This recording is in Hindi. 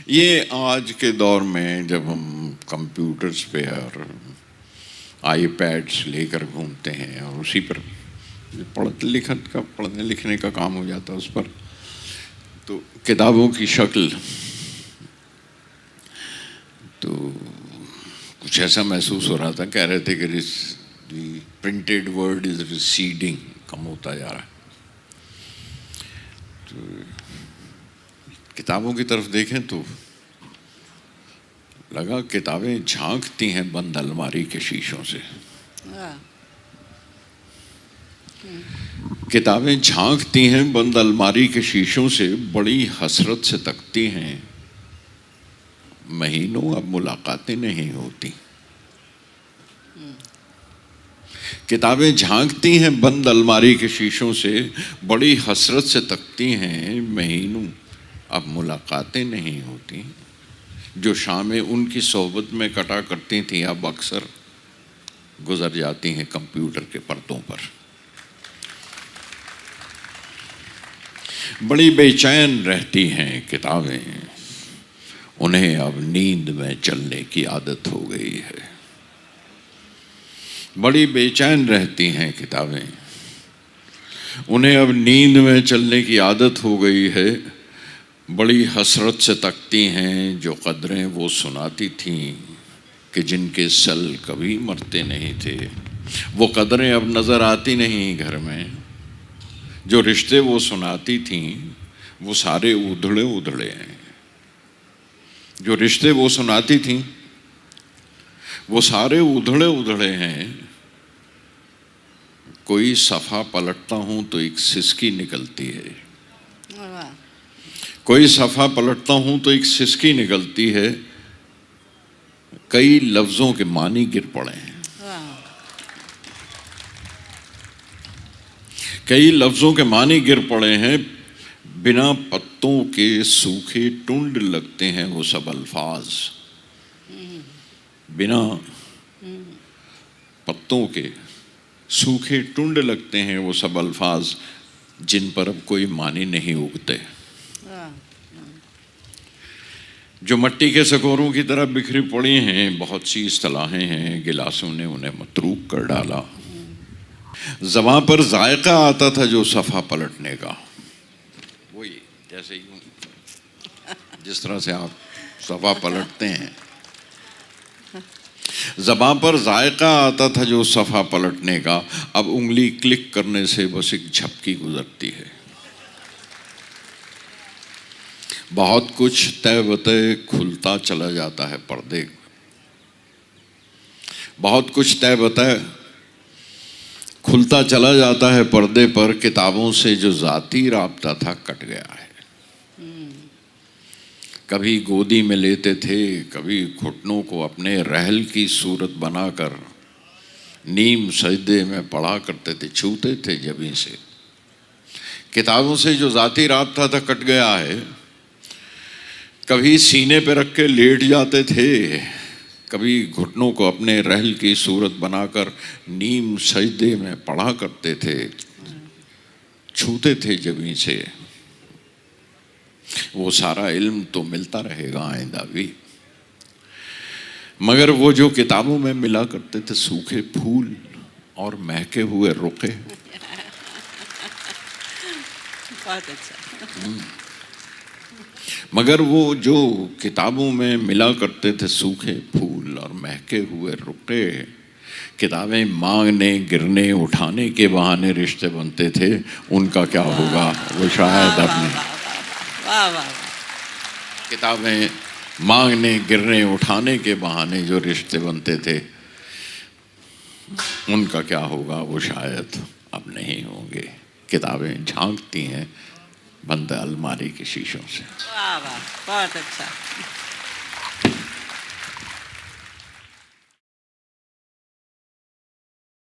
ये आज के दौर में जब हम कंप्यूटर्स पे और आईपैड्स लेकर घूमते हैं और उसी पर पढ़ने लिखने का काम हो जाता है उस पर, तो किताबों की शक्ल तो कुछ ऐसा महसूस हो रहा था। कह रहे थे कि प्रिंटेड वर्ड इज रिसीडिंग, कम होता जा रहा है। तो किताबों की तरफ देखें तो लगा किताबें झांकती हैं बंद अलमारी के शीशों से। किताबें झांकती हैं बंद अलमारी के शीशों से, बड़ी हसरत से तकती हैं, महीनों अब मुलाकातें नहीं होती। किताबें झांकती हैं बंद अलमारी के शीशों से, बड़ी हसरत से तकती हैं, महीनों अब मुलाकातें नहीं होती। जो शामें उनकी सोहबत में कटा करती थी अब अक्सर गुजर जाती हैं कंप्यूटर के पर्दों पर। बड़ी बेचैन रहती हैं किताबें, उन्हें अब नींद में चलने की आदत हो गई है। बड़ी बेचैन रहती हैं किताबें, उन्हें अब नींद में चलने की आदत हो गई है। बड़ी हसरत से तकती हैं जो कदरें वो सुनाती थीं कि जिनके सल कभी मरते नहीं थे। वो कदरें अब नज़र आती नहीं घर में। जो रिश्ते वो सुनाती थीं वो सारे उधड़े उधड़े हैं। जो रिश्ते वो सुनाती थीं वो सारे उधड़े उधड़े हैं। कोई सफ़ा पलटता हूँ तो एक सिसकी निकलती है। कोई सफ़ा पलटता हूँ तो एक सिसकी निकलती है। कई लफ्ज़ों के मानी गिर पड़े हैं। कई लफ्ज़ों के मानी गिर पड़े हैं। बिना पत्तों के सूखे टुंड लगते हैं वो सब अल्फाज। बिना पत्तों के सूखे टुंड लगते हैं वो सब अल्फाज, जिन पर अब कोई मानी नहीं उगते। जो मट्टी के सकोरों की तरह बिखरी पड़ी हैं, बहुत सी इस्तलाहें हैं, गिलासों ने उन्हें मतरूक कर डाला। ज़बां पर जायका आता था जो सफ़ा पलटने का, वही जैसे यूं जिस तरह से आप सफ़ा पलटते हैं। ज़बां पर जायका आता था जो सफ़ा पलटने का, अब उंगली क्लिक करने से बस एक झपकी गुजरती है। बहुत कुछ तय बतय खुलता चला जाता है पर्दे। बहुत कुछ तय बतय खुलता चला जाता है पर्दे पर। किताबों से जो ज़ाती राब्ता था कट गया है। कभी गोदी में लेते थे, कभी घुटनों को अपने रहल की सूरत बनाकर नीम सजदे में पढ़ा करते थे, छूते थे जबीं से। किताबों से जो ज़ाती राब्ता था कट गया है। कभी सीने पे रख के लेट जाते थे, कभी घुटनों को अपने रहल की सूरत बनाकर नीम सजदे में पढ़ा करते थे, छूते थे जबीं से। वो सारा इल्म तो मिलता रहेगा आइंदा भी, मगर वो जो किताबों में मिला करते थे सूखे फूल और महके हुए रुके। बहुत अच्छा। मगर वो जो किताबों में मिला करते थे सूखे फूल और महके हुए रुके, किताबें मांगने गिरने उठाने के बहाने रिश्ते बनते थे, उनका क्या होगा वो शायद अब नहीं। किताबें मांगने गिरने उठाने के बहाने जो रिश्ते बनते थे, उनका क्या होगा वो शायद अब नहीं होंगे। किताबें झांकती हैं बंद अलमारी के शीशों से। वाह वाह, बहुत अच्छा।